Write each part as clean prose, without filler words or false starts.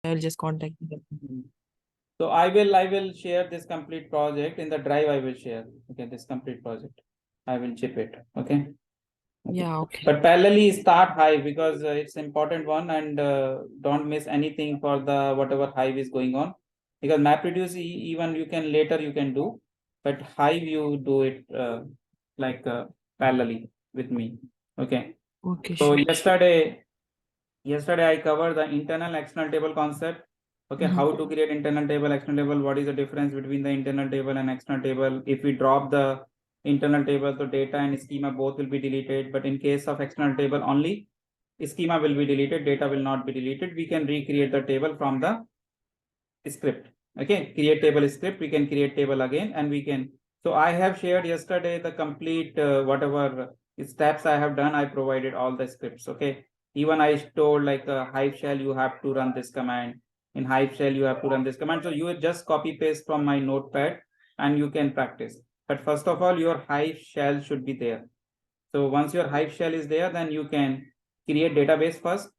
I'll just contact you. So I will share this complete project in the drive. I will share. Okay, this complete project. I will chip it. Okay. Yeah, okay. But parallelly start Hive because it's important one, and don't miss anything for the whatever Hive is going on, because MapReduce even you can later you can do, but Hive you do it like parallelly with me. Okay. Okay, So sure. yesterday I covered the internal external table concept. Okay, how to create internal table, external table, what is the difference between the internal table and external table. If we drop the internal table, so data and schema both will be deleted, but in case of external table only schema will be deleted, data will not be deleted. We can recreate the table from the script. Okay, create table script, we can create table again, and we can. So I have shared yesterday the complete whatever steps I have done. I provided all the scripts. Okay, even I told like hive shell you have to run this command, in hive shell you have to run this command. So you just copy paste from my notepad and you can practice. But first of all, your hive shell should be there. So once your hive shell is there, then you can create database first,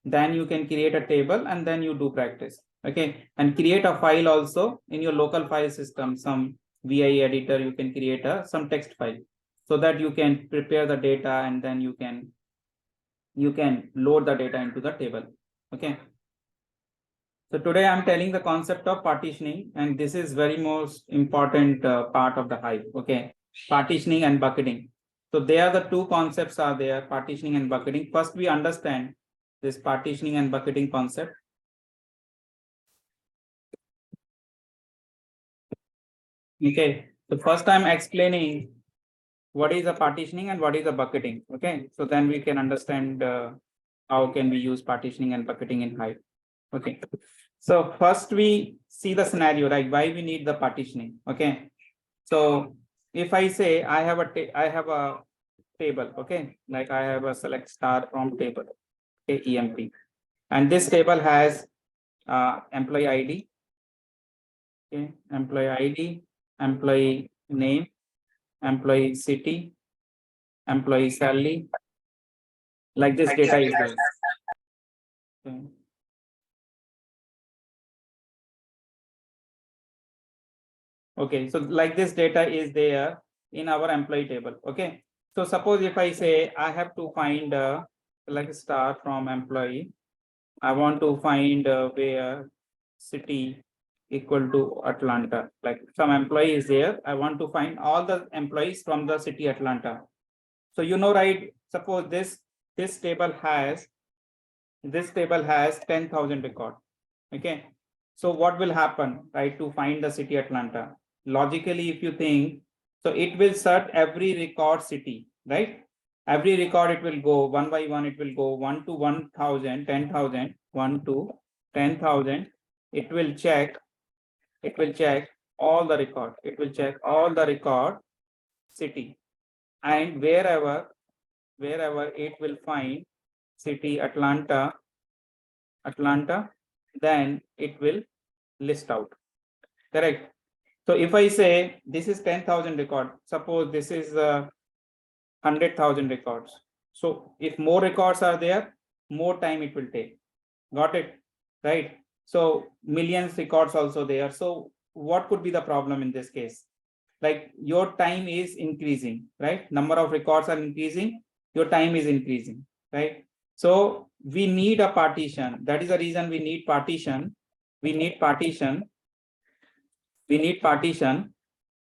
then you can create a table, and then you do practice. Okay, and create a file also in your local file system, some vi editor, you can create some text file, so that you can prepare the data, and then you can load the data into the table. Okay, so today I'm telling the concept of partitioning, and this is very most important part of the hive. Okay, partitioning and bucketing. So there are the two concepts are there, partitioning and bucketing. First we understand this partitioning and bucketing concept. Okay, so first I'm explaining what is a partitioning and what is a bucketing. Okay, so then we can understand how can we use partitioning and bucketing in hive. Okay, so first we see the scenario, right? Why we need the partitioning. Okay, so if I say I have a table, okay, like I have a select star from table, okay, EMP, and this table has employee ID, okay, employee ID, employee name, employee city, employee salary, like this data is there. Okay. Okay, so like this data is there in our employee table. Okay, so suppose if I say I have to find like star from employee, I want to find where city equal to Atlanta, like some employee is there, I want to find all the employees from the city Atlanta. So you know, right, suppose this table has 10,000 record. Okay, so what will happen, right, to find the city Atlanta? Logically, if you think, so it will search every record city, right? Every record it will go one by one, it will go 1 to 1,000, 10,000, 1 to 10,000. It will check all the record, it will check all the record city, and wherever it will find city Atlanta, then it will list out. Correct. So if I say this is 10,000 record, suppose this is 100,000 records. So if more records are there, more time it will take. Got it? Right. So millions records also there. So what could be the problem in this case? Like your time is increasing, right? Number of records are increasing, your time is increasing, right? So we need a partition. That is the reason we need partition. We need partition,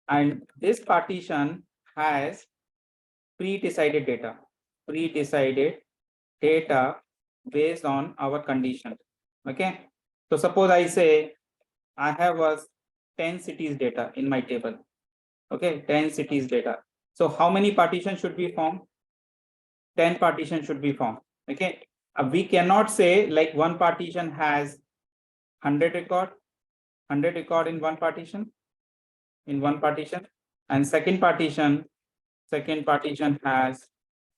and this partition has pre-decided data based on our condition. Okay, so suppose I say I have a 10 cities data in my table. Okay, 10 cities data. So how many partitions should be formed? 10 partitions should be formed. Okay, we cannot say like one partition has 100 record in one partition, and second partition has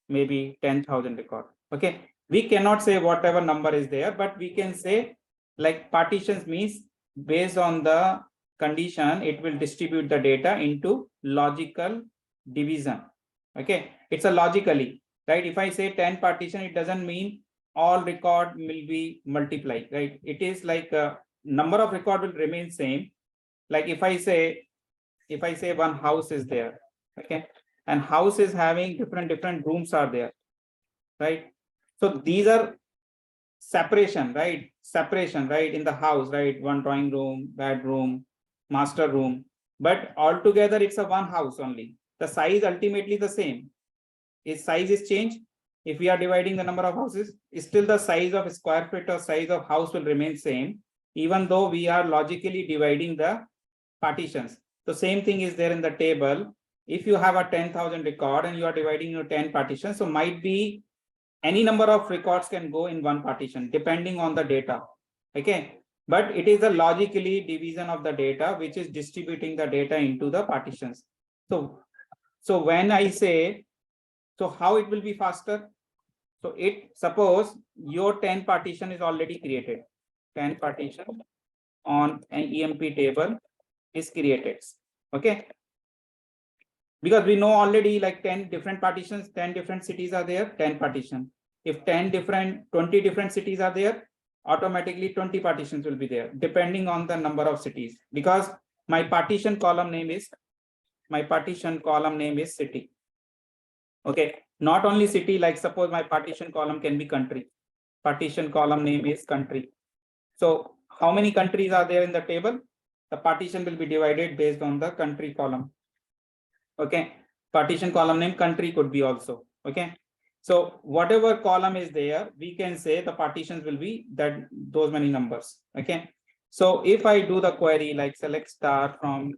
maybe 10,000 record. Okay, we cannot say whatever number is there, but we can say like partitions means based on the condition, it will distribute the data into logical division. Okay, it's a logically, right? If I say 10 partition, it doesn't mean all record will be multiplied, right? It is like number of record will remain same. Like if I say one house is there, okay, and house is having different rooms are there, right? So these are separation, right, in the house, right? One drawing room, bedroom, master room, but altogether it's a one house only. The size ultimately the same. Its size is changed. If we are dividing the number of houses, still the size of square feet or size of house will remain same, even though we are logically dividing the partitions. So same thing is there in the table. If you have a 10,000 record and you are dividing your 10 partitions, so might be any number of records can go in one partition depending on the data, okay, but it is a logically division of the data which is distributing the data into the partitions. So when I say, so how it will be faster? So it, suppose your 10 partition is already created, 10 partition on an EMP table is created, okay, because we know already like 10 different partitions, 10 different cities are there, 10 partition. If 20 different cities are there, automatically 20 partitions will be there depending on the number of cities, because my partition column name is city, okay, not only city, like suppose my partition column can be country, partition column name is country. So how many countries are there in the table? The partition will be divided based on the country column, okay. Partition column name country could be also, okay. So whatever column is there, we can say the partitions will be that those many numbers, okay. So if I do the query like select star from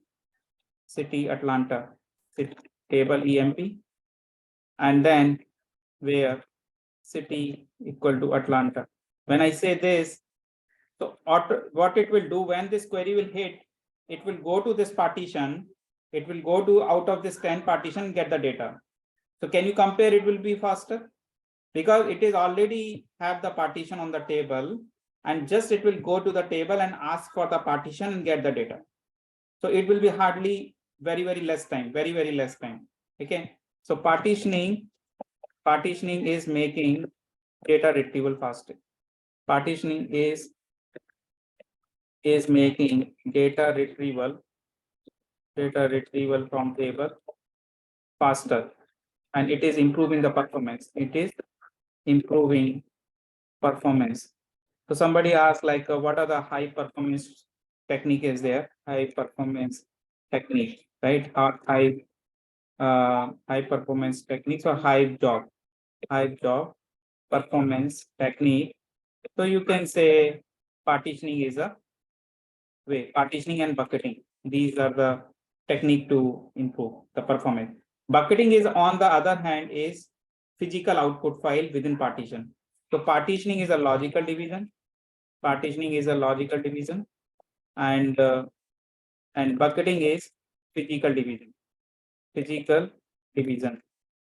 city Atlanta, city, table EMP, and then where city equal to Atlanta. When I say this, so what it will do when this query will hit, it will go to this partition, it will go to out of this 10 partition, get the data. So can you compare, it will be faster because it is already have the partition on the table, and just it will go to the table and ask for the partition and get the data. So it will be hardly very less time, very less time, okay. So partitioning is making data retrieval faster. Partitioning is making data retrieval from table faster, and it is improving the performance. It is improving performance. So somebody asked like what are the high performance technique is there? High performance technique, right? Or high performance techniques or hive job performance technique. So you can say partitioning is a way, partitioning and bucketing. These are the technique to improve the performance. Bucketing is, on the other hand, is physical output file within partition. So partitioning is a logical division. And bucketing is physical division.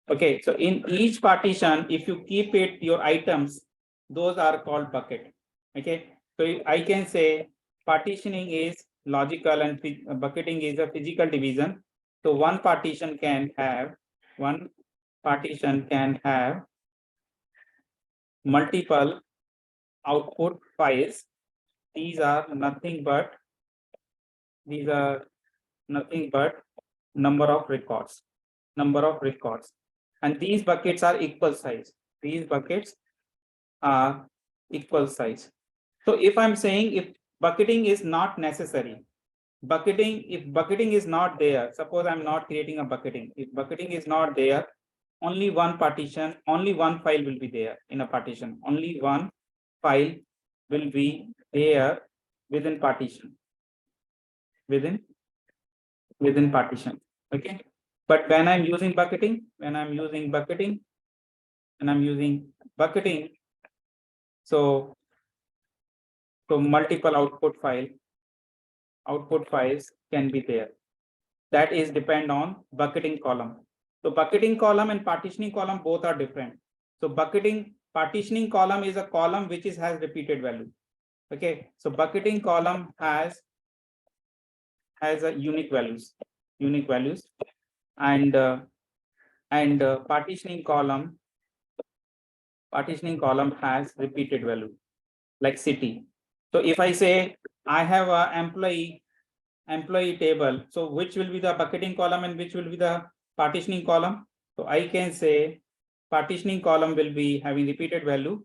Okay, so in each partition, if you keep it your items, those are called bucket. Okay, so I can say partitioning is logical and bucketing is a physical division. So one partition can have multiple output files. These are nothing but number of records, and these buckets are equal size. So if I'm saying if bucketing is not necessary, if bucketing is not there, suppose I'm not creating a bucketing, if bucketing is not there, only one partition, only one file will be there in a partition, only one file will be there within partition, within partition, okay. But when I'm using bucketing, so multiple output files can be there. That is depend on bucketing column. So bucketing column and partitioning column both are different. So partitioning column is a column which has repeated value, okay. So bucketing column has a unique values, and partitioning column partitioning column has repeated value, like city. So if I say I have a employee table, so which will be the bucketing column and which will be the partitioning column? So I can say partitioning column will be having repeated value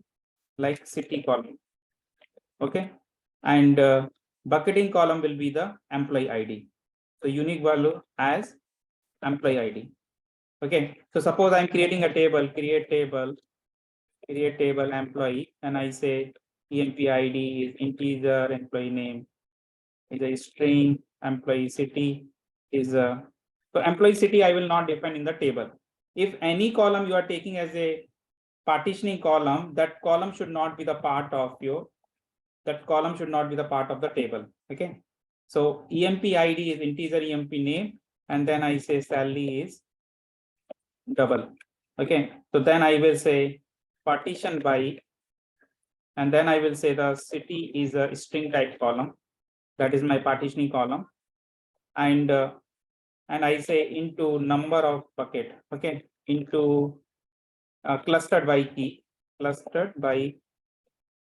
like city column. Okay. And bucketing column will be the employee ID. So unique value as employee ID. Okay. So suppose I'm creating a table, create table employee, and I say EMP ID is integer, employee name is a string, employee city is a, so employee city I will not define in the table. If any column you are taking as a partitioning column, that column should not be the part of your, that column should not be the part of the table. Okay. So EMP ID is integer EMP name, and then I say salary is double. Okay. So then I will say partition by, and then I will say the city is a string type column. That is my partitioning column. And I say into number of bucket. Okay. Into clustered by key. Clustered by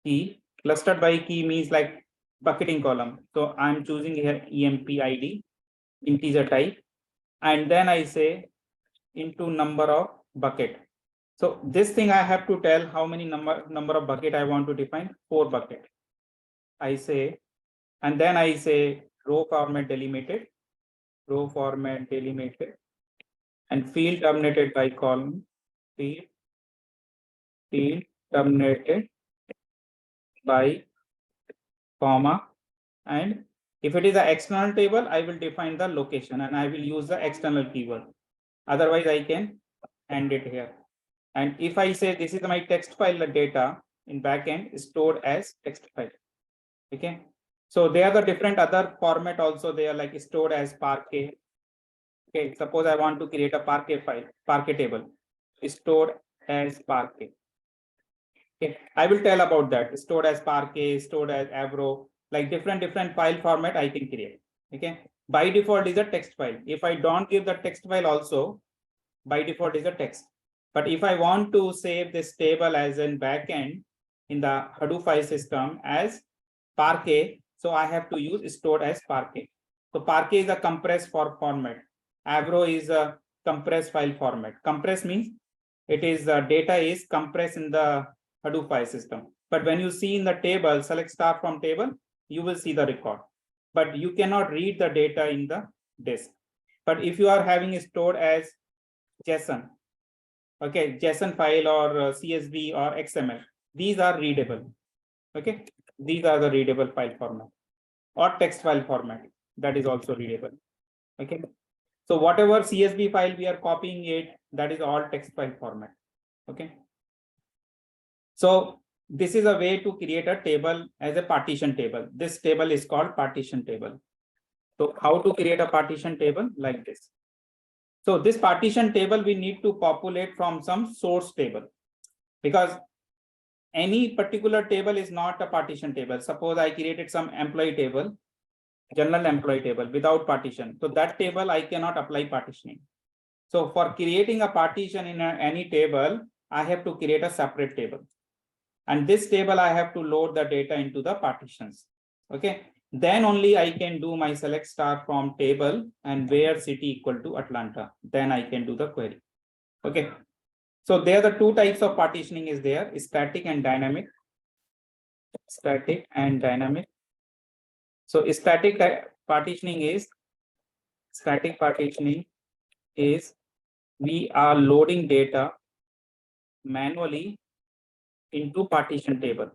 key. Clustered by key means like bucketing column. So I'm choosing here EMP ID, integer type. And then I say into number of bucket. So this thing I have to tell how many number of bucket I want to define, 4 bucket. I say, and then I say row format delimited, and field terminated by column, field terminated by comma. And if it is an external table, I will define the location and I will use the external keyword. Otherwise, I can end it here. And if I say this is my text file data in backend stored as text file. Okay. So there are the different other format also. They are like stored as Parquet. Okay. Suppose I want to create a Parquet file, Parquet table, stored as Parquet. Okay. I will tell about that. Stored as Parquet, stored as Avro, like different file format I can create. Okay. By default is a text file. If I don't give the text file also, by default is a text. But if I want to save this table as in backend in the Hadoop file system as Parquet, so I have to use stored as Parquet. So Parquet is a compressed format. Avro is a compressed file format. Compressed means it is data is compressed in the Hadoop file system. But when you see in the table, select star from table, you will see the record. But you cannot read the data in the disk. But if you are having it stored as JSON, okay, JSON file or CSV or XML, these are readable. Okay, these are the readable file format, or text file format, that is also readable. Okay, so whatever CSV file we are copying it, that is all text file format. Okay, so this is a way to create a table as a partition table. This table is called partition table. So how to create a partition table like this? So this partition table we need to populate from some source table, because any particular table is not a partition table. Suppose I created some employee table, general employee table without partition. So that table I cannot apply partitioning. So for creating a partition in any table, I have to create a separate table. And this table I have to load the data into the partitions. Okay. Then only I can do my select star from table and where city equal to Atlanta. Then I can do the query. Okay. So there are the 2 types of partitioning is there, static and dynamic. Static and dynamic. So static partitioning is we are loading data manually into partition table.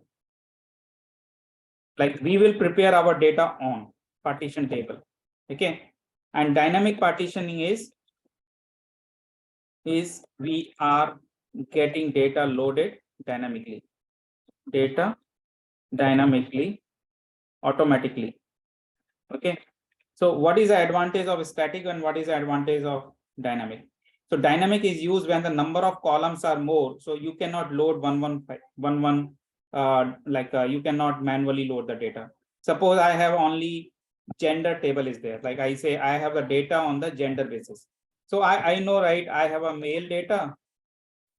Like we will prepare our data on partition table. Okay. And dynamic partitioning is we are getting data loaded dynamically. Data dynamically, automatically. Okay. So what is the advantage of static and what is the advantage of dynamic? So dynamic is used when the number of columns are more. So you cannot load you cannot manually load the data. Suppose I have only gender table is there. Like I say, I have the data on the gender basis. So I know, right? I have a male data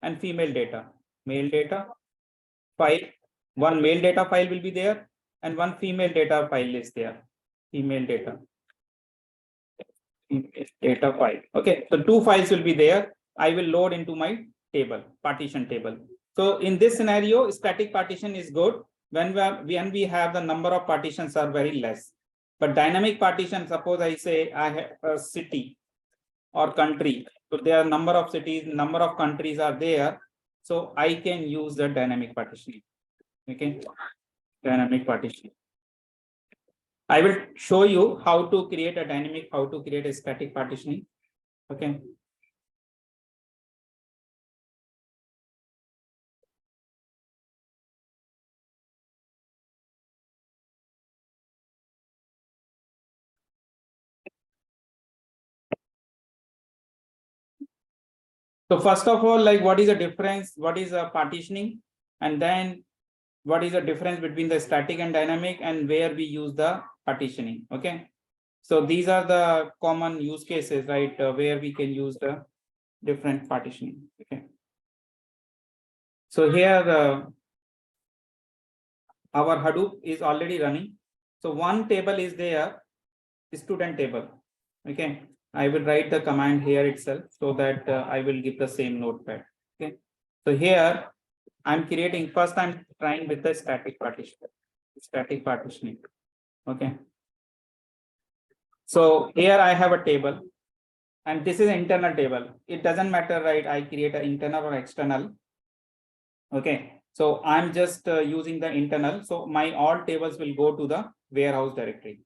and female data. male data file. One male data file will be there and one female data file is there. Female data file. Okay, so two files will be there. I will load into my table, partition table. So in this scenario, static partition is good when we have the number of partitions are very less. But dynamic partition, suppose I say I have a city or country. So there are number of cities, number of countries are there. So I can use the dynamic partitioning. Okay, dynamic partition. I will show you how to create a dynamic, how to create a static partitioning. Okay. So first of all, like what is the difference? What is a partitioning? And then what is the difference between the static and dynamic and where we use the partitioning? Okay. So these are the common use cases, right? Where we can use the different partitioning. Okay. So here our Hadoop is already running. So one table is there, student table. Okay. I will write the command here itself so that I will give the same notepad. Okay. So here I'm creating, first I'm trying with the static partitioning. Okay. So here I have a table and this is an internal table. It doesn't matter, right? I create an internal or external. Okay. So I'm just using the internal. So my all tables will go to the warehouse directory.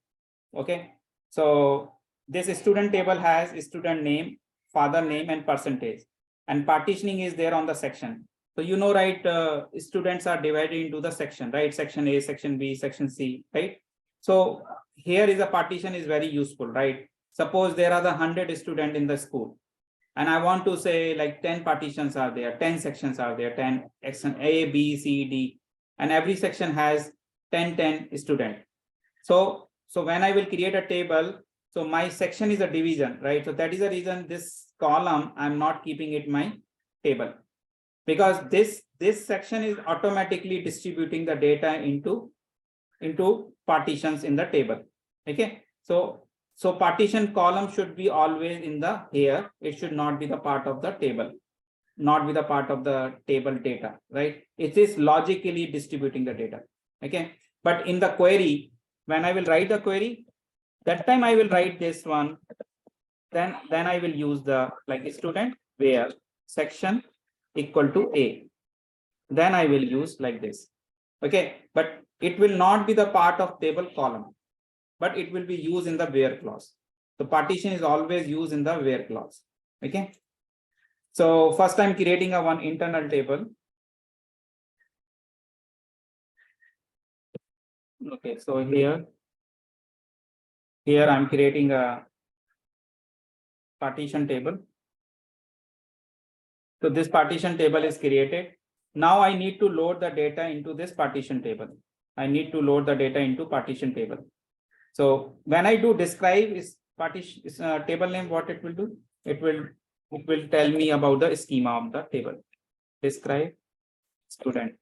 Okay. So this student table has student name, father name, and percentage. And partitioning is there on the section. So you know, right, students are divided into the section, right? Section A, section B, section C, right? So here is a partition is very useful, right? Suppose there are the 100 students in the school. And I want to say like 10 partitions are there, 10 sections are there, 10 section A, B, C, D, and every section has 10 students. So when I will create a table, so my section is a division, right? So that is the reason this column, I'm not keeping it my table, because this section is automatically distributing the data into partitions in the table. Okay. So partition column should be always in the here. It should not be the part of the table, not be the part of the table data, right? It is logically distributing the data. Okay. But in the query, when I will write the query, that time I will write this one. Then I will use the like student where section equal to A. Then I will use like this. Okay. But it will not be the part of table column, but it will be used in the where clause. The partition is always used in the where clause. Okay. So first I'm creating a one internal table. Okay. So here I'm creating a partition table. So this partition table is created. Now I need to load the data into this partition table. I need to load the data into partition table. So when I do describe is partition table name, what it will do? It will tell me about the schema of the table. Describe student.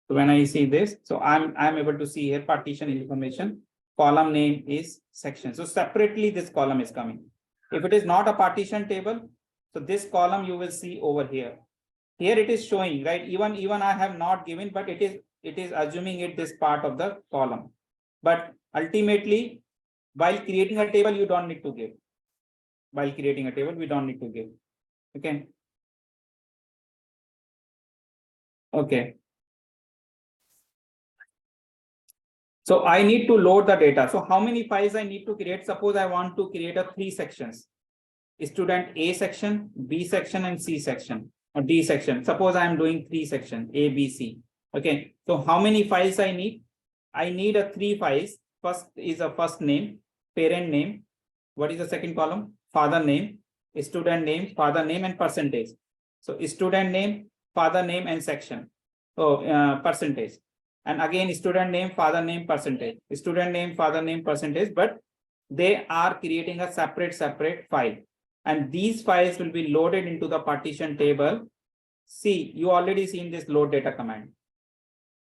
So when I see this, so I'm able to see here partition information. Column name is section. So separately this column is coming. If it is not a partition table, so this column you will see over here. Here it is showing, right? Even I have not given, but it is assuming it this part of the column. But ultimately, while creating a table, you don't need to give. While creating a table, we don't need to give. Okay. Okay. So I need to load the data. So how many files I need to create? Suppose I want to create a 3 sections. Student A section, B section, and C section, or D section. Suppose I am doing 3 sections, A, B, C. Okay. So how many files I need? I need a 3 files. First is a first name, parent name. What is the second column? Father name, student name, father name, and percentage. So student name, father name, and section. So percentage. And again, student name, father name, percentage. Student name, father name, percentage. But they are creating a separate file. And these files will be loaded into the partition table see, you already seen this load data command.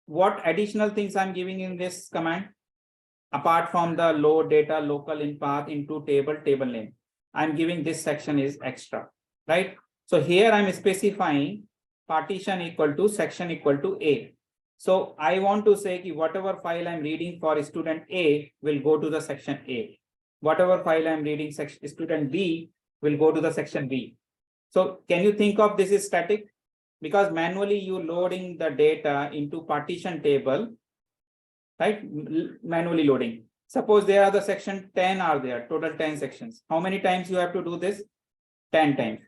What additional things I'm giving in this command? Apart from the load data local in path into table name, I'm giving this section is extra, right? So here I'm specifying partition equal to section equal to A. So I want to say that whatever file I'm reading for student A will go to the section A. Whatever file I'm reading student B will go to the section B. So can you think of this is static? Because manually you loading the data into partition table, right? Manually loading. Suppose there are the section 10 are there, total 10 sections. How many times you have to do this? 10 times.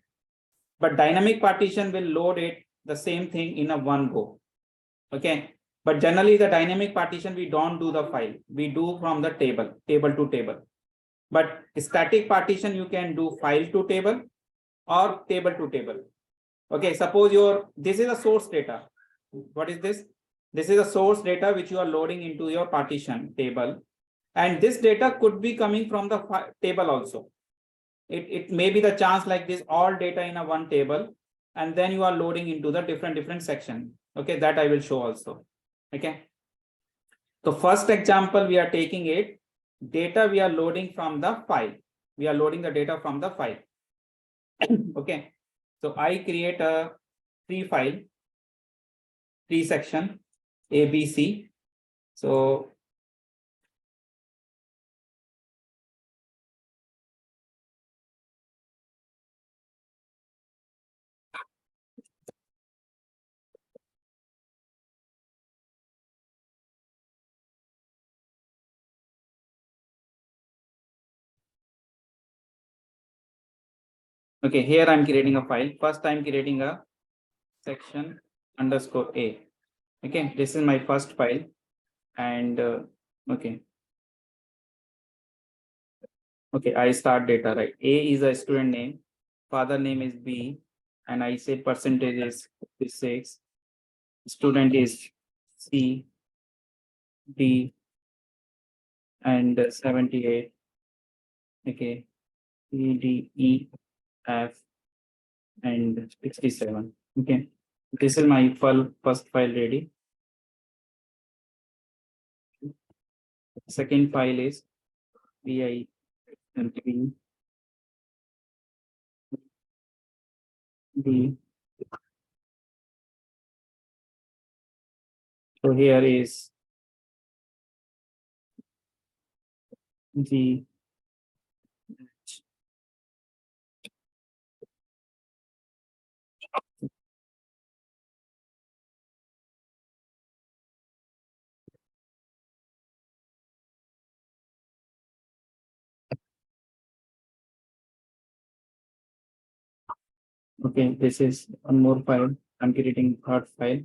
But dynamic partition will load it the same thing in a one go. Okay. But generally the dynamic partition, we don't do the file. We do from the table to table. But static partition, you can do file to table or table to table. Okay. Suppose this is a source data. What is this? This is a source data which you are loading into your partition table. And this data could be coming from the table also. It may be the chance like this, all data in a one table, and then you are loading into the different section. Okay, that I will show also. Okay. So first example, we are taking it, data we are loading from the file. We are loading the data from the file. Okay. So I create a three file, three section, A, B, C. So okay, here I'm creating a file. First, I'm creating a section underscore A. Okay, this is my first file. And okay. Okay, I start data, right? A is a student name, father name is B, and I say percentage is 56, student is C, D, and 78. Okay, E, D, E, F, and 67. Okay, this is my first file ready. Second file is BI and B, D. So here is G. Okay, this is one more file. I'm creating third file.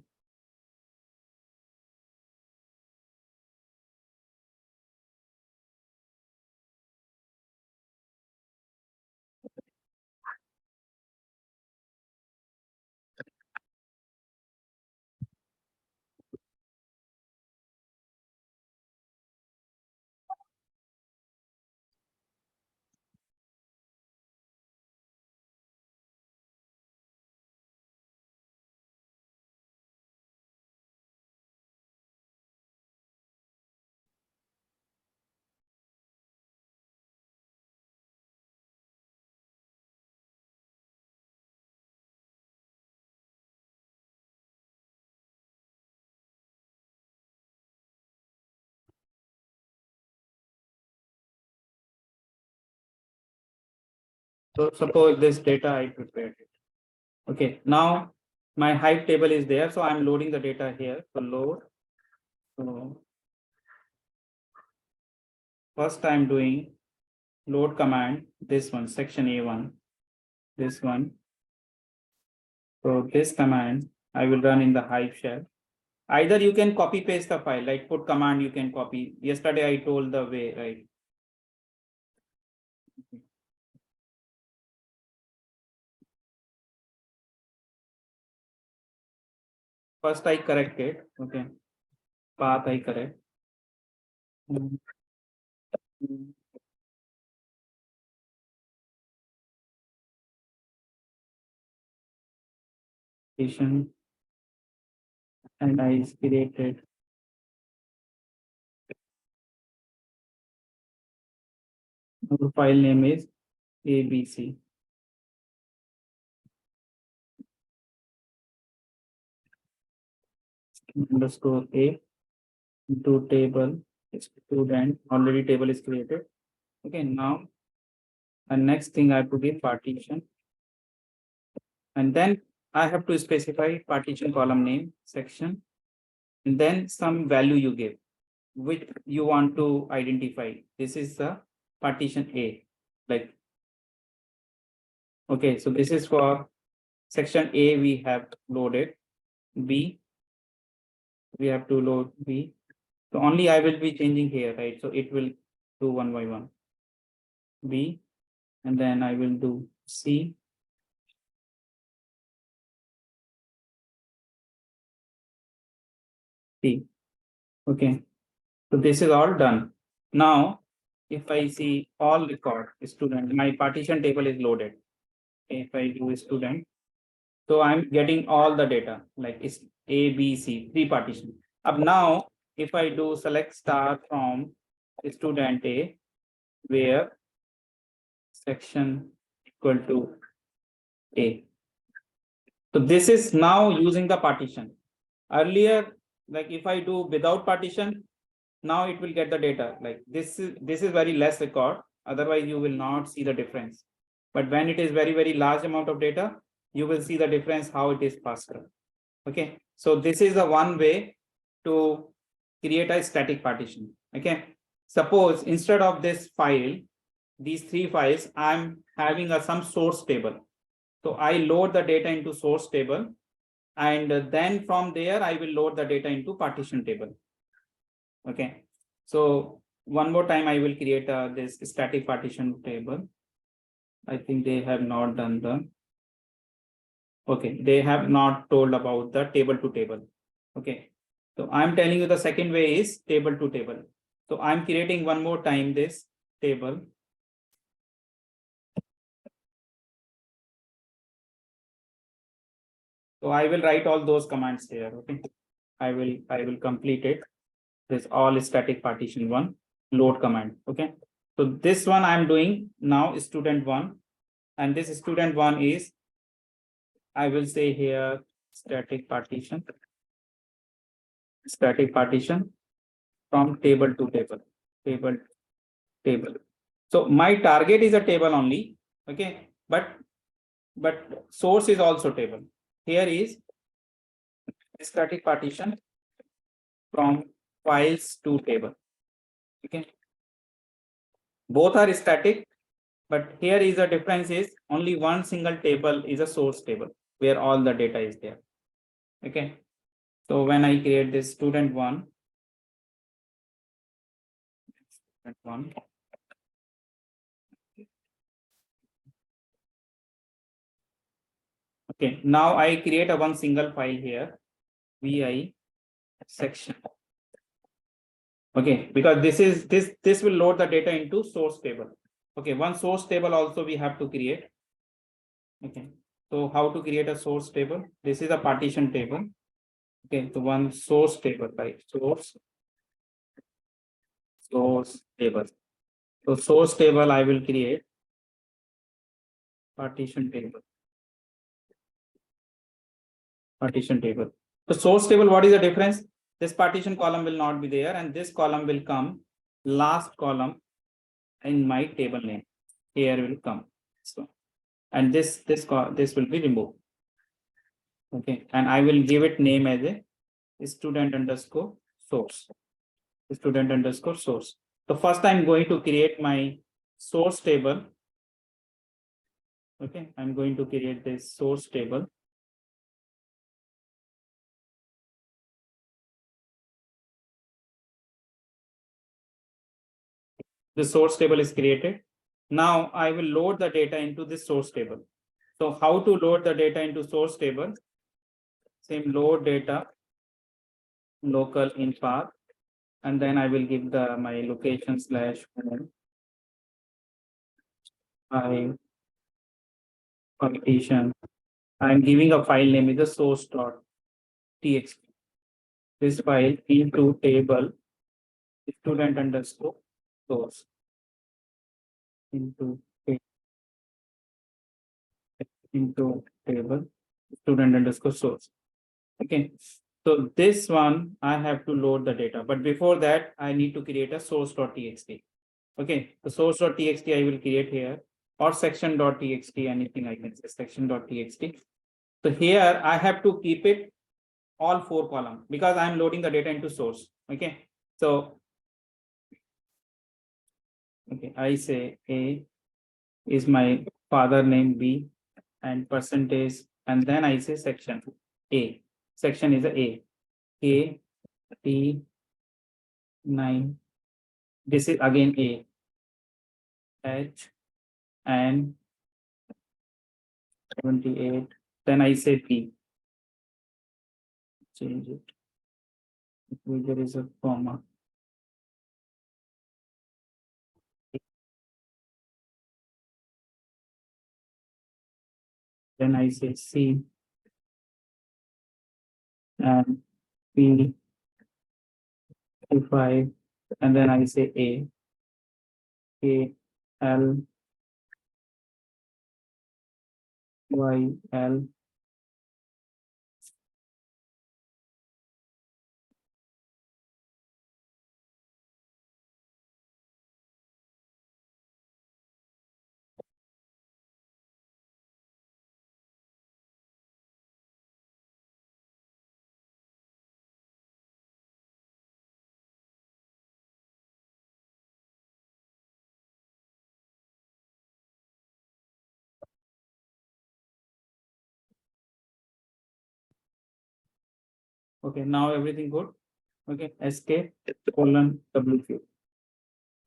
So suppose this data I prepared it. Okay, now my hive table is there, so I'm loading the data here. So load. So first I'm doing load command, this one, section A1, this one. So this command I will run in the hive shell. Either you can copy paste the file, like put command, you can copy. Yesterday I told the way, right? First I correct it. Okay, path I correct. partition, and I created our file name is ABC. Underscore A into table student. Already table is created. Okay, now the next thing I have to give partition, and then I have to specify partition column name section, and then some value you give which you want to identify. This is the partition A. Like, okay, so this is for section A, we have loaded. B, we have to load B. So only I will be changing here, right? So it will do one by one. B, and then I will do C. C. Okay, so this is all done. Now, if I see all record student, my partition table is loaded. If I do student, so I'm getting all the data like it's A, B, C, three partition. Up now, if I do select star from student A, where section equal to A. So this is now using the partition. Earlier, like if I do without partition, now it will get the data. Like this is very less record. Otherwise, you will not see the difference. But when it is very large amount of data, you will see the difference how it is faster. Okay, so this is the one way to create a static partition. Okay, suppose instead of this file, these three files, I'm having some source table. So I load the data into source table, and then from there I will load the data into partition table. Okay, so one more time I will create this static partition table. I think they have not done the. Okay, they have not told about the table to table. Okay, so I'm telling you the second way is table to table. So I'm creating one more time this table. So I will write all those commands here. Okay, I will complete it. This all static partition one load command. Okay, so this one I'm doing now student one, and this student one is, I will say here static partition from table to table. So my target is a table only. Okay, but source is also table. Here is static partition from files to table. Okay, both are static, but here is the difference is only one single table is a source table where all the data is there. Okay, so when I create this student one, okay, now I create a one single file here, vi section. Okay, because this will load the data into source table. Okay, one source table also we have to create. Okay, so how to create a source table? This is a partition table. Okay, so one source table, right? Source table. So source table I will create partition table. So source table, what is the difference? This partition column will not be there, and this column will come last column in my table name. Here will come. So, and this will be removed. Okay, and I will give it name as a student underscore source. Student underscore source. So first I'm going to create my source table. Okay, I'm going to create this source table. The source table is created. Now I will load the data into this source table. So how to load the data into source table? Same load data local in path, and then I will give the my location slash home. I partition I'm giving a file name is the source.txt. This file into table student underscore source into table student underscore source. Okay. So this one I have to load the data, but before that I need to create a source.txt. Okay, the source.txt I will create here, or section.txt, anything I can say section.txt. So here I have to keep it all 4 columns because I'm loading the data into source. Okay, so okay, I say A is my father name B and percentage, and then I say section A. Section is A. K T 9. This is again A. H and 78. Then I say P. Change it. There is a comma. Then I say C and P 5, and then I say A, K, L, Y, L. Okay, now everything good. Okay, SK colon WQ.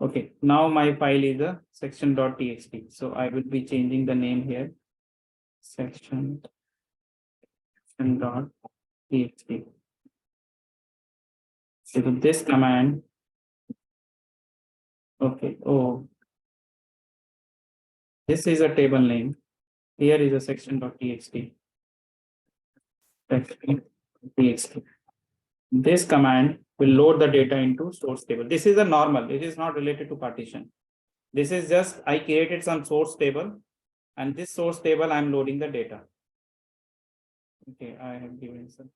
Okay, now my file is a section.txt. So I will be changing the name here. Section.txt. So this command. Okay, oh, this is a table name. Here is a section.txt. Section.txt. This command will load the data into source table. This is a normal, it is not related to partition. This is just, I created some source table, and this source table I'm loading the data. Okay, I have given some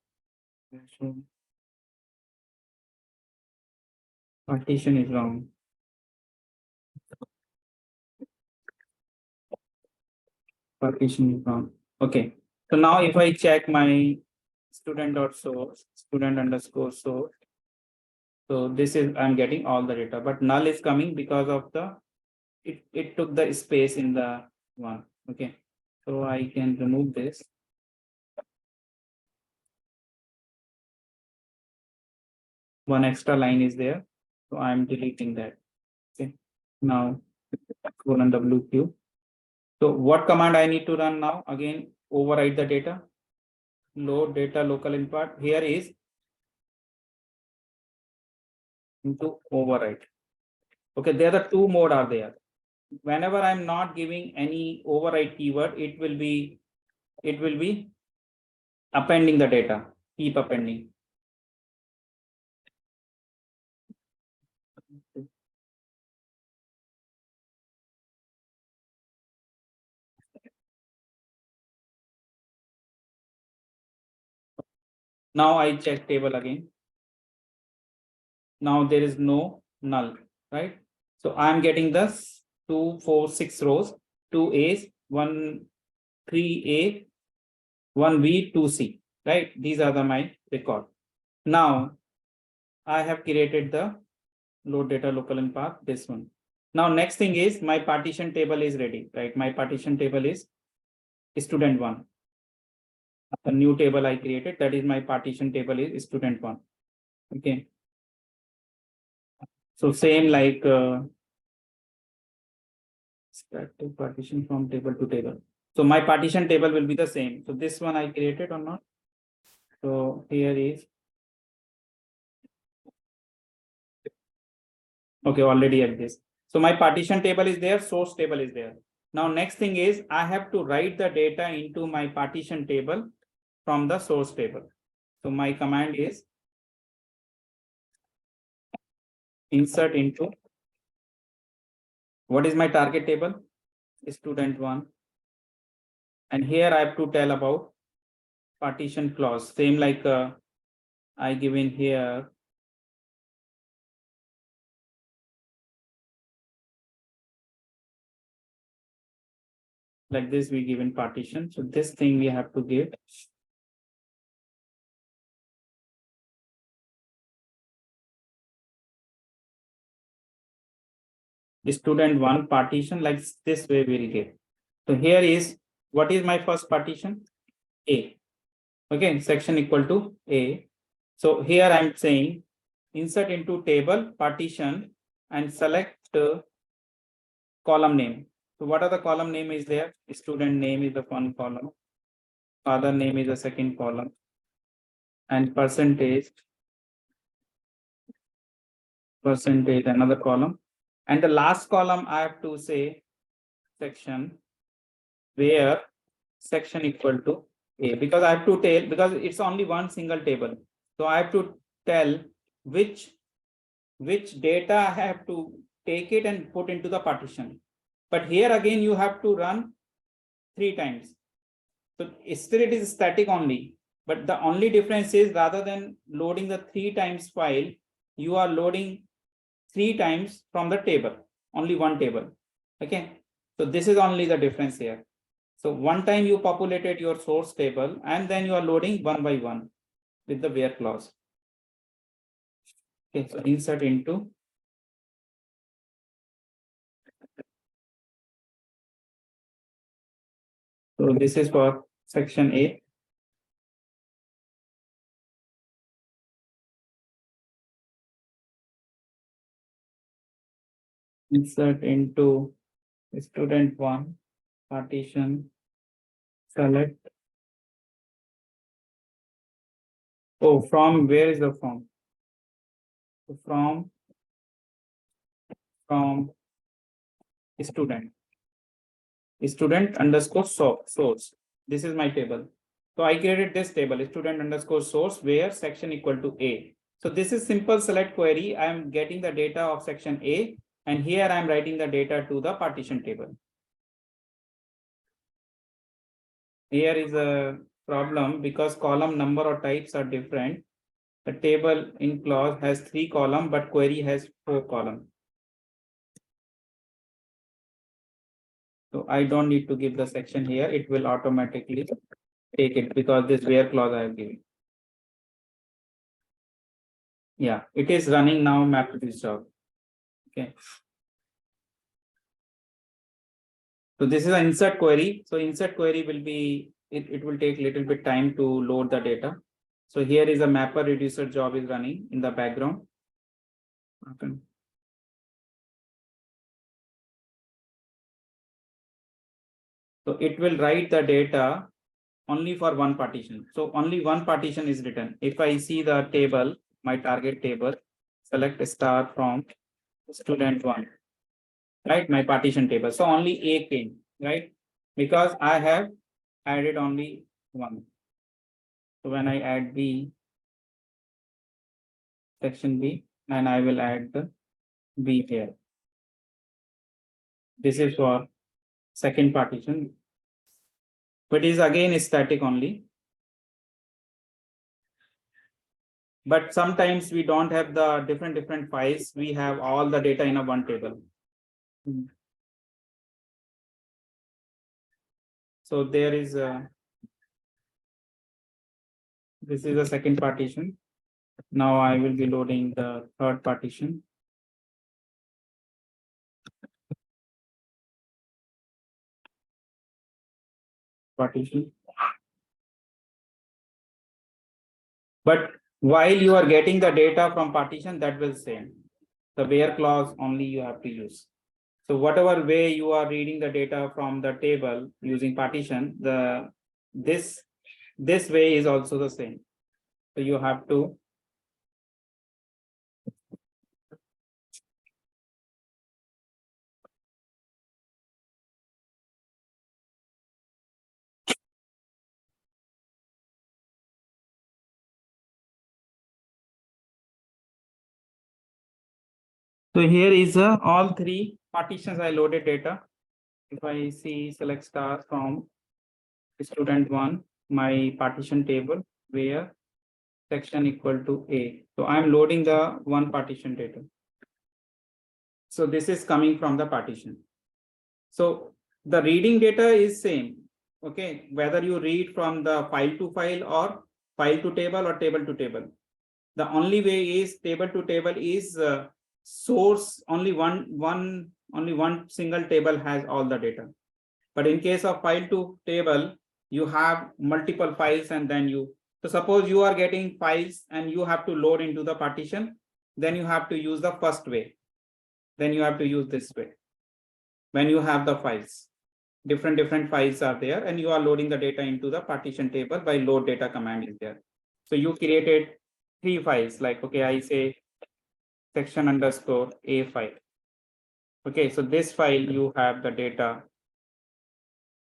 partition is wrong. Partition is wrong. Okay. So now if I check my student.source, student underscore source. So this is, I'm getting all the data, but null is coming because of the, it took the space in the one. Okay. So I can remove this. One extra line is there. So I'm deleting that. Okay. Now colon WQ. So what command I need to run now? Again, override the data. Load data local import. Here is into override. Okay, there are 2 mode are there. Whenever I'm not giving any override keyword, it will be appending the data. Keep appending. Now I check table again. Now there is no null, right? So I'm getting this 2, 4, 6 rows, 2 A's, 1, 3A, 1B, 2C, right? These are my record. Now I have created the load data local in path, this one. Now next thing is my partition table is ready, right? My partition table is student 1. A new table I created, that is my partition table is student 1. Okay. So same like static partition from table to table. So my partition table will be the same. So this one I created or not? So here is, okay, already at this. So my partition table is there, source table is there. Now, next thing is I have to write the data into my partition table from the source table. So my command is insert into, what is my target table? Student1. And here I have to tell about partition clause, same like I give in here. Like this, we give in partition. So this thing we have to give. Student1 partition, like this way we will give. So here is, what is my first partition? A. Okay, section equal to A. So here I'm saying insert into table partition and select column name. So what are the column name is there? Student name is the one column, father name is the second column, and percentage another column. And the last column I have to say section where section equal to A, because I have to tell, because it's only one single table. So I have to tell which data I have to take it and put into the partition. But here again, you have to run 3 times. So still it is static only, but the only difference is rather than loading the 3 times file, you are loading 3 times from the table, only one table. Okay. So this is only the difference here. So one time you populated your source table and then you are loading one by one with the where clause. Okay, so insert into. So this is for section A. Insert into student1 partition, select. Oh, from where is the from? So from student underscore source. This is my table. So I created this table, student underscore source, where section equal to A. So this is simple select query. I am getting the data of section A, and here I am writing the data to the partition table. Here is a problem because column number or types are different. The table in clause has 3 columns, but query has 4 columns. So I don't need to give the section here. It will automatically take it because this where clause I have given. Yeah, it is running now, map to this job. Okay. So this is an insert query. So insert query will be, it will take a little bit time to load the data. So here is a mapper reducer job is running in the background. Okay. So it will write the data only for one partition. So only one partition is written. If I see the table, my target table, select star from student1, right? My partition table. So only A came, right? Because I have added only one. So when I add B, section B, and I will add the B here. This is for second partition, but is again static only. But sometimes we don't have the different files. We have all the data in a one table. So there is a, this is the second partition. Now I will be loading the third partition. But while you are getting the data from partition, that will same. The where clause only you have to use. So whatever way you are reading the data from the table using partition, this way is also the same. So you have to So here is all three partitions I loaded data. If I see select star from student one, my partition table where section equal to A. So I'm loading the one partition data. So this is coming from the partition. So the reading data is same. Okay, whether you read from the file to file or file to table or table to table. The only way is table to table is source only one single table has all the data. But in case of file to table, you have multiple files and then so suppose you are getting files and you have to load into the partition, then you have to use the first way. Then you have to use this way. When you have the files, different files are there and you are loading the data into the partition table by load data command is there. So you created three files like, okay, I say section underscore A file. Okay, so this file you have the data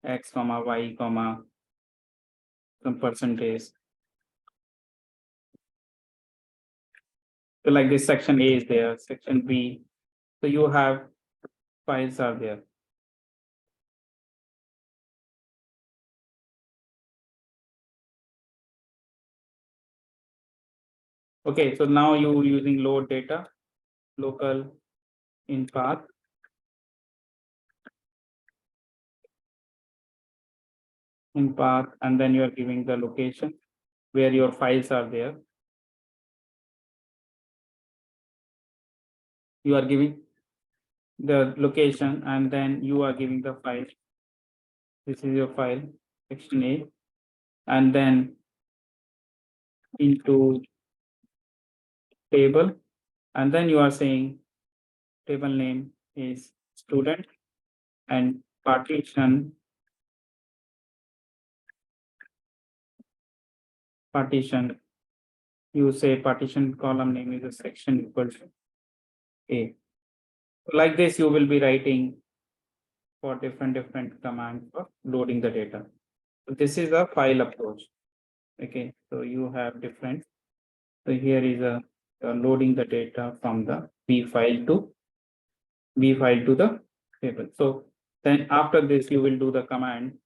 X comma Y comma some percentage. So like this section A is there, section B. So you have files are there. Okay, so now you using load data, local in path. In path, and then you are giving the location where your files are there. You are giving the location and then you are giving the file. This is your file, section A, and then into table, and then you are saying table name is student and partition you say partition column name is a section equal to A. Like this you will be writing for different commands for loading the data. So this is a file approach. Okay, so you have different. So here is a loading the data from the B file to the table. So then after this you will do the command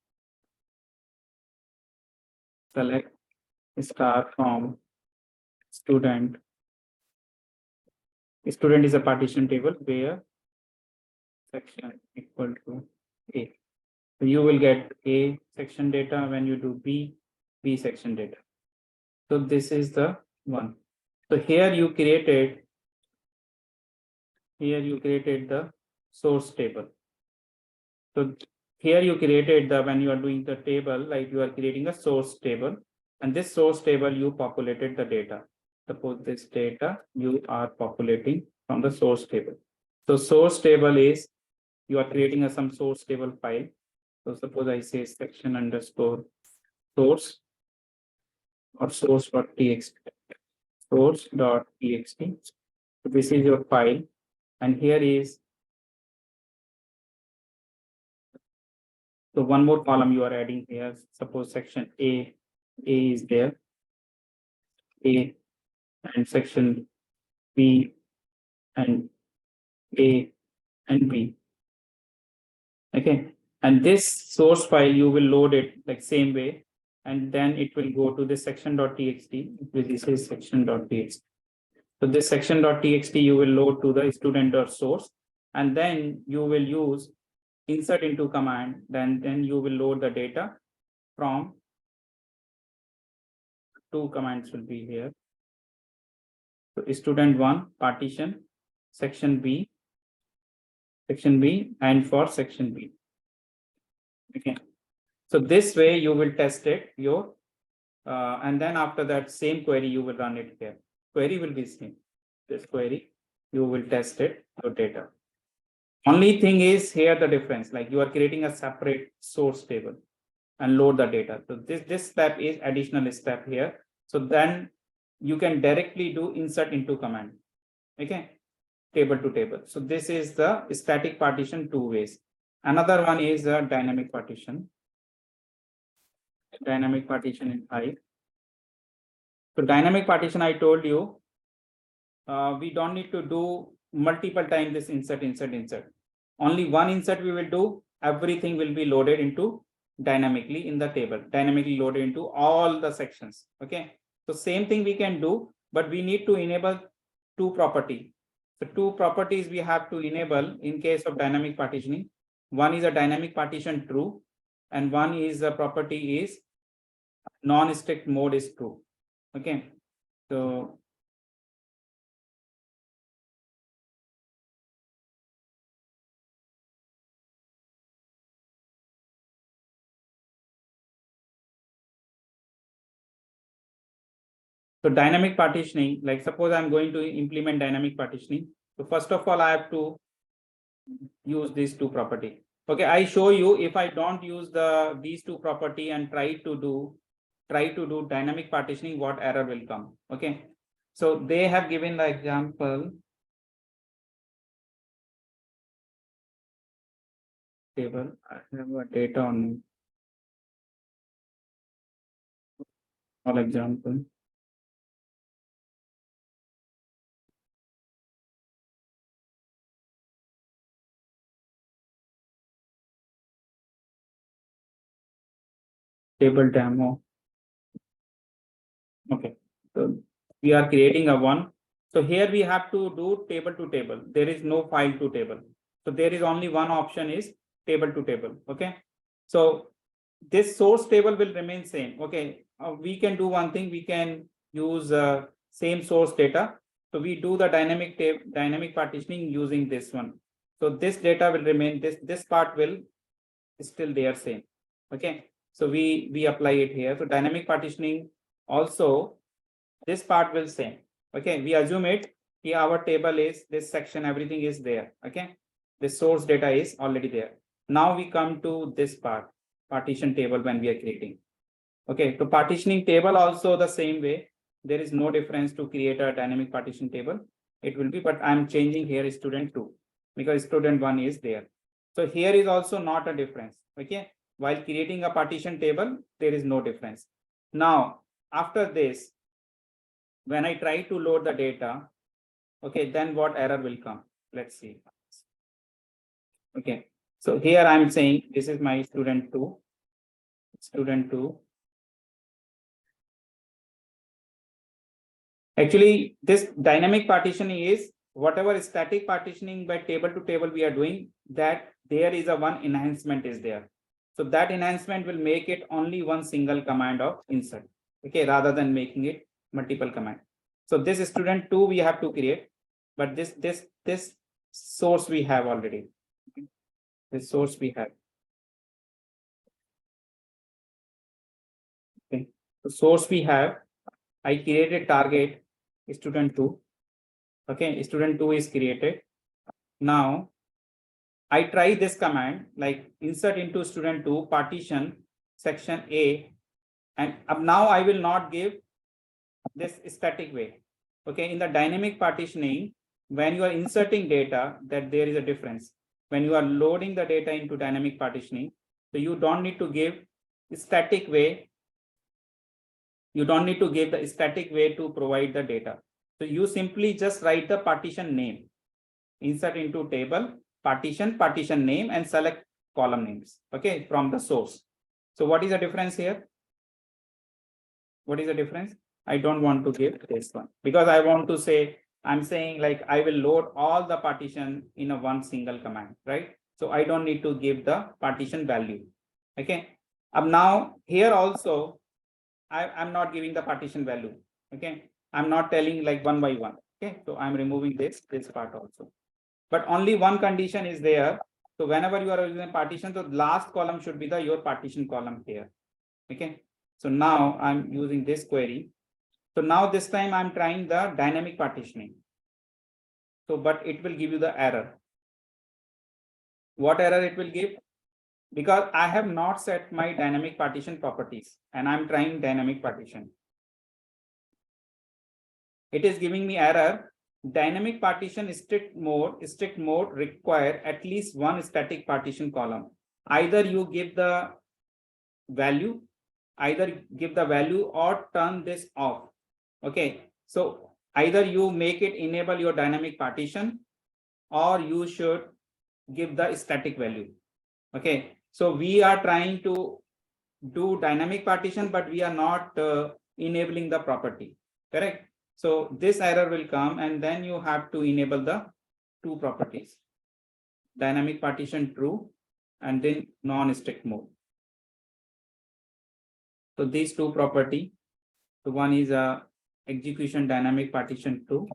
select star from student. Student is a partition table where section equal to A. So you will get A section data when you do B section data. So this is the one. So here you created the source table. So here you created when you are doing the table, like you are creating a source table, and this source table you populated the data. Suppose this data you are populating from the source table. So source table is you are creating some source table file. So suppose I say section underscore source or source.txt. Source.txt. So this is your file, and here is so one more column you are adding here. Suppose section A is there, A, and section B and A and B. Okay, and this source file you will load it like same way, and then it will go to this section.txt, which is section.txt. So this section.txt you will load to the student.source, and then you will use insert into command, then you will load the data from two commands will be here. So student one partition section B and for section B. Okay, so this way you will test it your and then after that same query you will run it here. Query will be same. This query you will test it your data. Only thing is here the difference, like you are creating a separate source table and load the data. So this step is additional step here. So then you can directly do insert into command. Okay, table to table. So this is the static partition two ways. Another one is a dynamic partition. Dynamic partition in hive. So dynamic partition, I told you, we don't need to do multiple times this insert. Only one insert we will do, everything will be loaded into dynamically in the table, dynamically loaded into all the sections. Okay, so same thing we can do, but we need to enable two property. So two properties we have to enable in case of dynamic partitioning. One is a dynamic partition true, and one is a property is non-strict mode is true. Okay, so dynamic partitioning, like suppose I'm going to implement dynamic partitioning. So first of all, I have to use these two property. Okay, I show you if I don't use these two property and try to do dynamic partitioning, what error will come. Okay, so they have given the example table. I have a data on all example. Table demo. Okay, so we are creating a one. So here we have to do table to table. There is no file to table. So there is only one option is table to table. Okay, so this source table will remain same. Okay, we can do one thing. We can use same source data. So we do the dynamic partitioning using this one. So this data will remain. This part will still there same. Okay, so we apply it here. So dynamic partitioning also this part will same. Okay, we assume it. Here our table is this section, everything is there. Okay, the source data is already there. Now we come to this part, partition table when we are creating. Okay, so partitioning table also the same way. There is no difference to create a dynamic partition table. It will be, but I'm changing here student 2 because student 1 is there. So here is also not a difference. Okay, while creating a partition table, there is no difference. Now, after this, when I try to load the data, okay, then what error will come? Let's see. Okay, so here I'm saying this is my student 2. Actually, this dynamic partitioning is whatever static partitioning by table to table we are doing, that there is a one enhancement is there. So that enhancement will make it only one single command of insert. Okay, rather than making it multiple command. So this student 2 we have to create, but this source we have already. This source we have. Okay, the source we have. I created target student 2. Okay, student 2 is created. Now I try this command like insert into student 2 partition section A, and now I will not give this static way. Okay, in the dynamic partitioning, when you are inserting data, that there is a difference. When you are loading the data into dynamic partitioning, so you don't need to give static way. You don't need to give the static way to provide the data. So you simply just write the partition name, insert into table, partition name, and select column names. Okay, from the source. So what is the difference here? What is the difference? I don't want to give this one because I want to say, I'm saying like I will load all the partition in a one single command, right? So I don't need to give the partition value. Okay. Now here also, I'm not giving the partition value. Okay. I'm not telling like one by one. Okay. So I'm removing this part also. But only one condition is there. So whenever you are using a partition, the last column should be your partition column here. Okay. So now I'm using this query. So now this time I'm trying the dynamic partitioning. So, but it will give you the error. What error it will give? Because I have not set my dynamic partition properties and I'm trying dynamic partition. It is giving me error. Dynamic partition strict mode require at least one static partition column. Either you give the value, or turn this off. Okay, so either you make it enable your dynamic partition, or you should give the static value. Okay, so we are trying to do dynamic partition, but we are not enabling the property, correct? So this error will come, and then you have to enable the two properties, dynamic partition true and then non-strict mode. So these two property, so one is a execution dynamic partition true.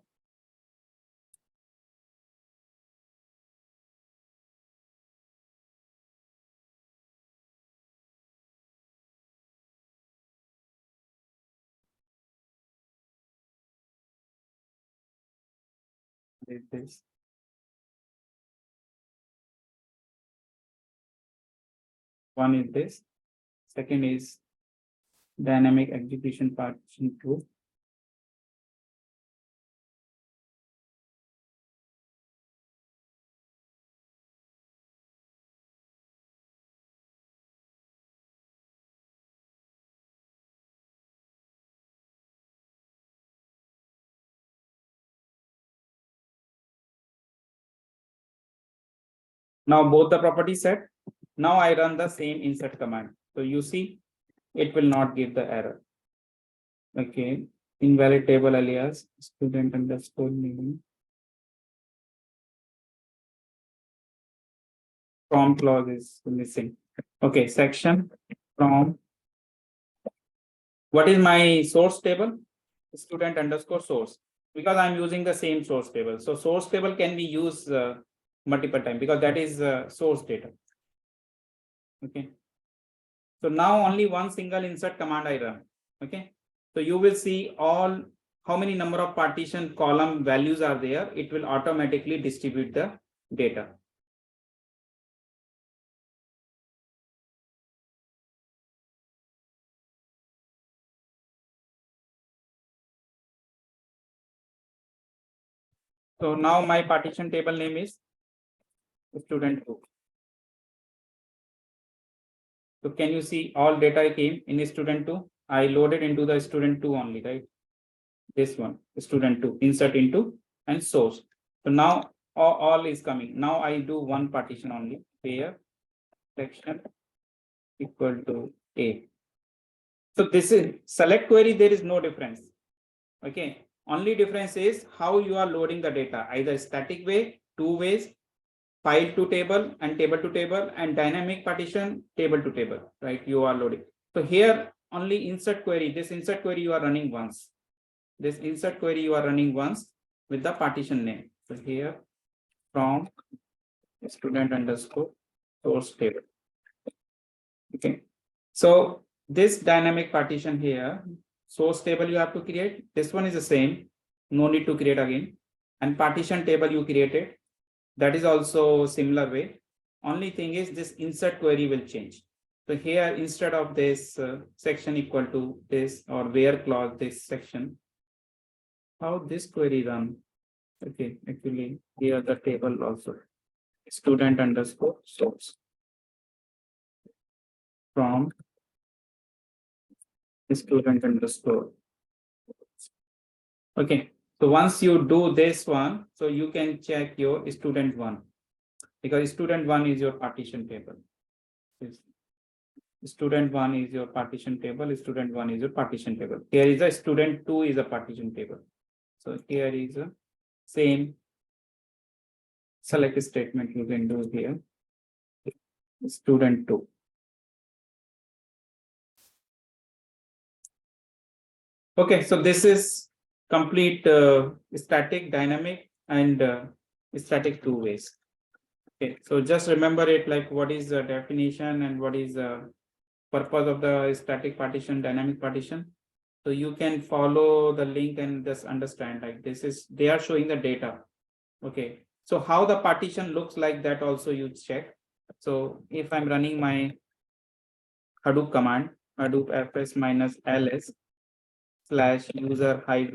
This. One is this. Second is dynamic execution partition true. Now both the properties set. Now I run the same insert command. So you see, it will not give the error. Okay, invalid table alias student underscore name. From clause is missing. Okay, section from. What is my source table? Student underscore source, because I'm using the same source table. So source table can be used multiple times because that is source data. Okay. So now only one single insert command I run. Okay. So you will see all how many number of partition column values are there. It will automatically distribute the data. So now my partition table name is student 2. So can you see all data came in student 2? I loaded into the student 2 only, right? This one, student 2, insert into and source. So now all is coming. Now I do one partition only here, section equal to A. So this is select query, there is no difference. Okay, only difference is how you are loading the data, either static way, two ways, file to table and table to table, and dynamic partition table to table, right? You are loading. So here only insert query, this insert query you are running once. This insert query you are running once with the partition name. So here from student underscore source table. Okay. So this dynamic partition here, source table you have to create. This one is the same. No need to create again. And partition table you created. That is also similar way. Only thing is this insert query will change. So here instead of this section equal to this or where clause this section, how this query run? Okay, actually here the table also student underscore source from student underscore. Okay, so once you do this one, so you can check your student 1 because student 1 is your partition table. Student 1 is your partition table, student 1 is your partition table. Here is a student 2 is a partition table. So here is a same select statement you can do here. Student 2. Okay, so this is complete static, dynamic, and static two ways. Okay, so just remember it like what is the definition and what is the purpose of the static partition, dynamic partition. So you can follow the link and just understand like this is they are showing the data. Okay, so how the partition looks like that also you check. So if I'm running my Hadoop command, Hadoop fs minus ls / user hive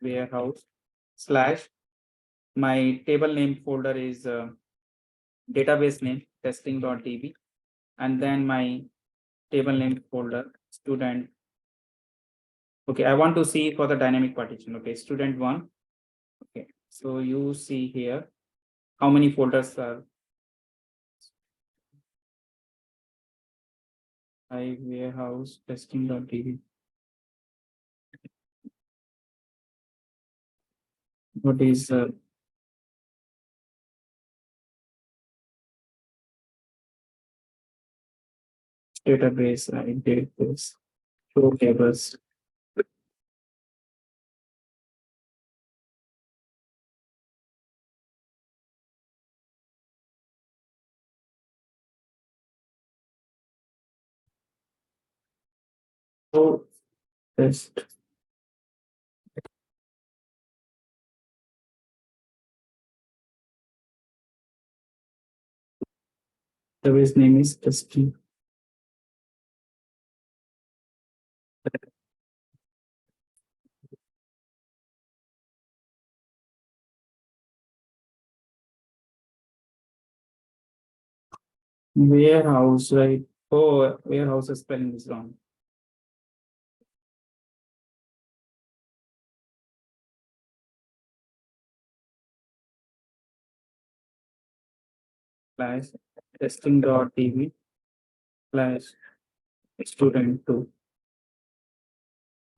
warehouse slash my table name folder is database name testing.db, and then my table name folder student. Okay, I want to see for the dynamic partition. Okay, student 1. Okay, So you see here how many folders are hive warehouse testing.db. What is database, right? Database, show tables. So test. Database name is testing. Warehouse, right? Oh, warehouse is spelling is wrong. Slash testing.db slash student2.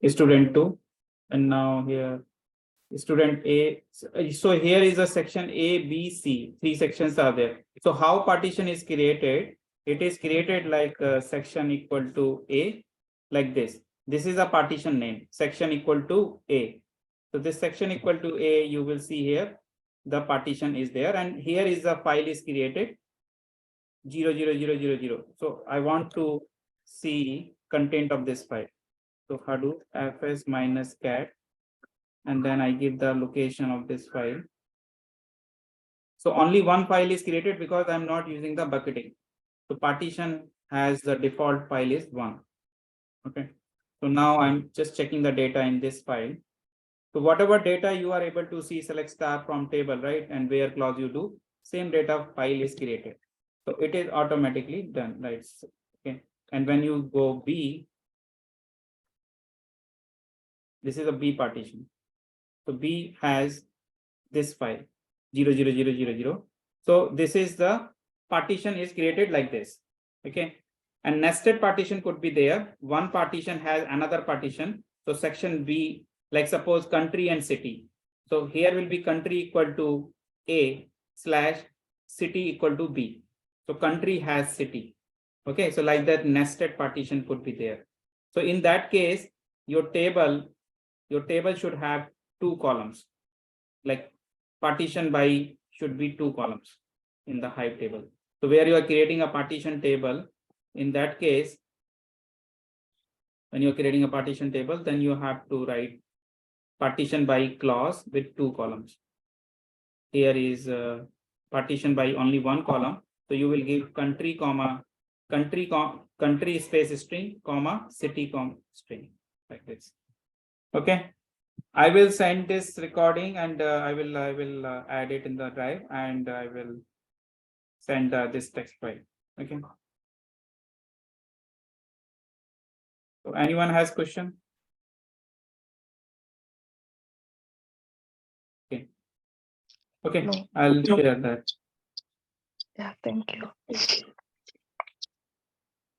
Student2. And now here student A. So here is a section A, B, C. Three sections are there. So how partition is created? It is created like section equal to A, like this. This is a partition name, section equal to A. So this section equal to A, you will see here, the partition is there, and here is the file is created 00000. So I want to see content of this file. So Hadoop fs minus cat, and then I give the location of this file. So only one file is created because I'm not using the bucketing. So partition has the default file is 1. Okay. So now I'm just checking the data in this file. So whatever data you are able to see, select star from table, right? And where clause you do, same data file is created. So it is automatically done, right? Okay. And when you go B, this is a B partition. So B has this file 00000. So this is the partition is created like this. Okay. And nested partition could be there. One partition has another partition. So section B, like suppose country and city. So here will be country equal to A slash city equal to B. So country has city. Okay. So like that nested partition could be there. So in that case, your table should have 2 columns. Like partition by should be 2 columns in the hive table. So where you are creating a partition table, in that case, when you're creating a partition table, then you have to write partition by clause with 2 columns. Here is partition by only 1 column. So you will give country comma country space string comma city comma string, like this. Okay. I will send this recording, and I will add it in the drive, and I will send this text file. Okay. So anyone has question? Okay. Okay. No. I'll share that. Yeah, thank you.